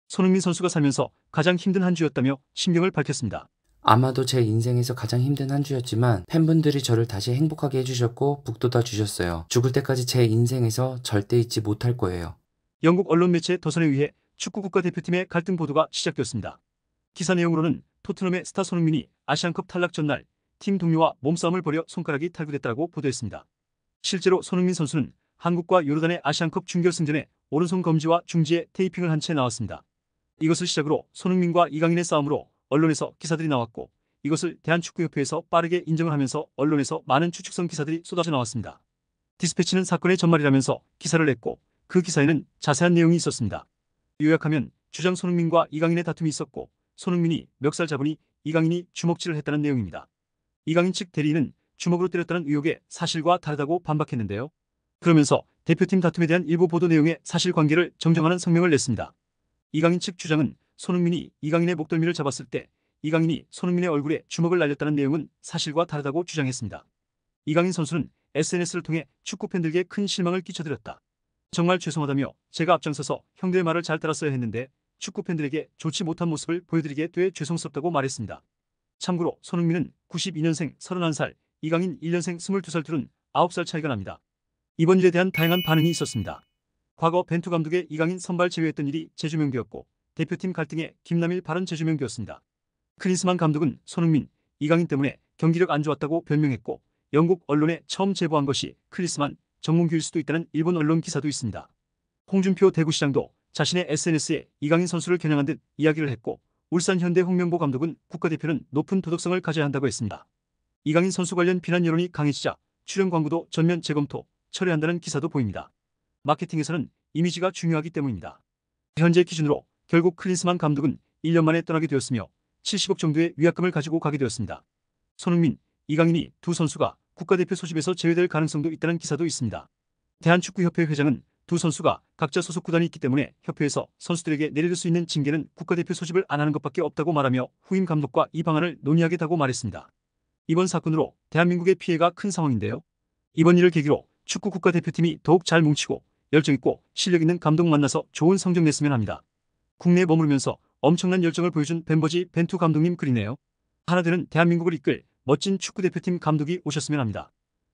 손흥민 선수가 살면서 가장 힘든 한 주였다며 심경을 밝혔습니다. 아마도 제 인생에서 가장 힘든 한 주였지만 팬분들이 저를 다시 행복하게 해주셨고 북돋아 주셨어요. 죽을 때까지 제 인생에서 절대 잊지 못할 거예요. 영국 언론 매체 더선에 의해 축구 국가대표팀의 갈등 보도가 시작되었습니다. 기사 내용으로는 토트넘의 스타 손흥민이 아시안컵 탈락 전날 팀 동료와 몸싸움을 벌여 손가락이 탈구됐다고 보도했습니다. 실제로 손흥민 선수는 한국과 요르단의 아시안컵 준결승전에 오른손 검지와 중지에 테이핑을 한 채 나왔습니다. 이것을 시작으로 손흥민과 이강인의 싸움으로 언론에서 기사들이 나왔고, 이것을 대한축구협회에서 빠르게 인정을 하면서 언론에서 많은 추측성 기사들이 쏟아져 나왔습니다. 디스패치는 사건의 전말이라면서 기사를 냈고, 그 기사에는 자세한 내용이 있었습니다. 요약하면 주장 손흥민과 이강인의 다툼이 있었고, 손흥민이 멱살 잡으니 이강인이 주먹질을 했다는 내용입니다. 이강인 측 대리인은 주먹으로 때렸다는 의혹에 사실과 다르다고 반박했는데요. 그러면서 대표팀 다툼에 대한 일부 보도 내용의 사실관계를 정정하는 성명을 냈습니다. 이강인 측 주장은 손흥민이 이강인의 목덜미를 잡았을 때 이강인이 손흥민의 얼굴에 주먹을 날렸다는 내용은 사실과 다르다고 주장했습니다. 이강인 선수는 SNS를 통해 축구 팬들에게 큰 실망을 끼쳐드렸다. 정말 죄송하다며 제가 앞장서서 형들의 말을 잘 따랐어야 했는데 축구 팬들에게 좋지 못한 모습을 보여드리게 돼 죄송스럽다고 말했습니다. 참고로 손흥민은 92년생 31살, 이강인 1년생 22살 둘은 9살 차이가 납니다. 이번 일에 대한 다양한 반응이 있었습니다. 과거 벤투 감독의 이강인 선발 제외했던 일이 재조명되었고, 대표팀 갈등에 김남일 발언 재조명되었습니다. 클린스만 감독은 손흥민, 이강인 때문에 경기력 안 좋았다고 변명했고, 영국 언론에 처음 제보한 것이 클린스만 정몽규일 수도 있다는 일본 언론 기사도 있습니다. 홍준표 대구시장도 자신의 SNS에 이강인 선수를 겨냥한 듯 이야기를 했고, 울산 현대 홍명보 감독은 국가대표는 높은 도덕성을 가져야 한다고 했습니다. 이강인 선수 관련 비난 여론이 강해지자 출연 광고도 전면 재검토, 철회한다는 기사도 보입니다. 마케팅에서는 이미지가 중요하기 때문입니다. 현재 기준으로 결국 클린스만 감독은 1년 만에 떠나게 되었으며 70억 정도의 위약금을 가지고 가게 되었습니다. 손흥민, 이강인이 두 선수가 국가대표 소집에서 제외될 가능성도 있다는 기사도 있습니다. 대한축구협회 회장은 두 선수가 각자 소속 구단이 있기 때문에 협회에서 선수들에게 내릴 수 있는 징계는 국가대표 소집을 안 하는 것밖에 없다고 말하며 후임 감독과 이 방안을 논의하겠다고 말했습니다. 이번 사건으로 대한민국의 피해가 큰 상황인데요. 이번 일을 계기로 축구 국가대표팀이 더욱 잘 뭉치고 열정있고 실력있는 감독 만나서 좋은 성적 냈으면 합니다. 국내에 머무르면서 엄청난 열정을 보여준 벤버지 벤투 감독님 글이네요. 하나 되는 대한민국을 이끌 멋진 축구대표팀 감독이 오셨으면 합니다.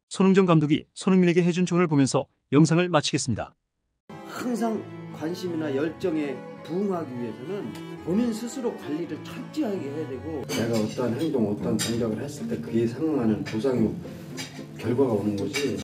손흥정 감독이 손흥민에게 해준 조언을 보면서 영상을 마치겠습니다. 항상 관심이나 열정에 부응하기 위해서는 본인 스스로 관리를 철저하게 해야 되고, 내가 어떠한 행동, 어떠한 동작을 했을 때 그에 상응하는 보상이 결과가 오는 거지.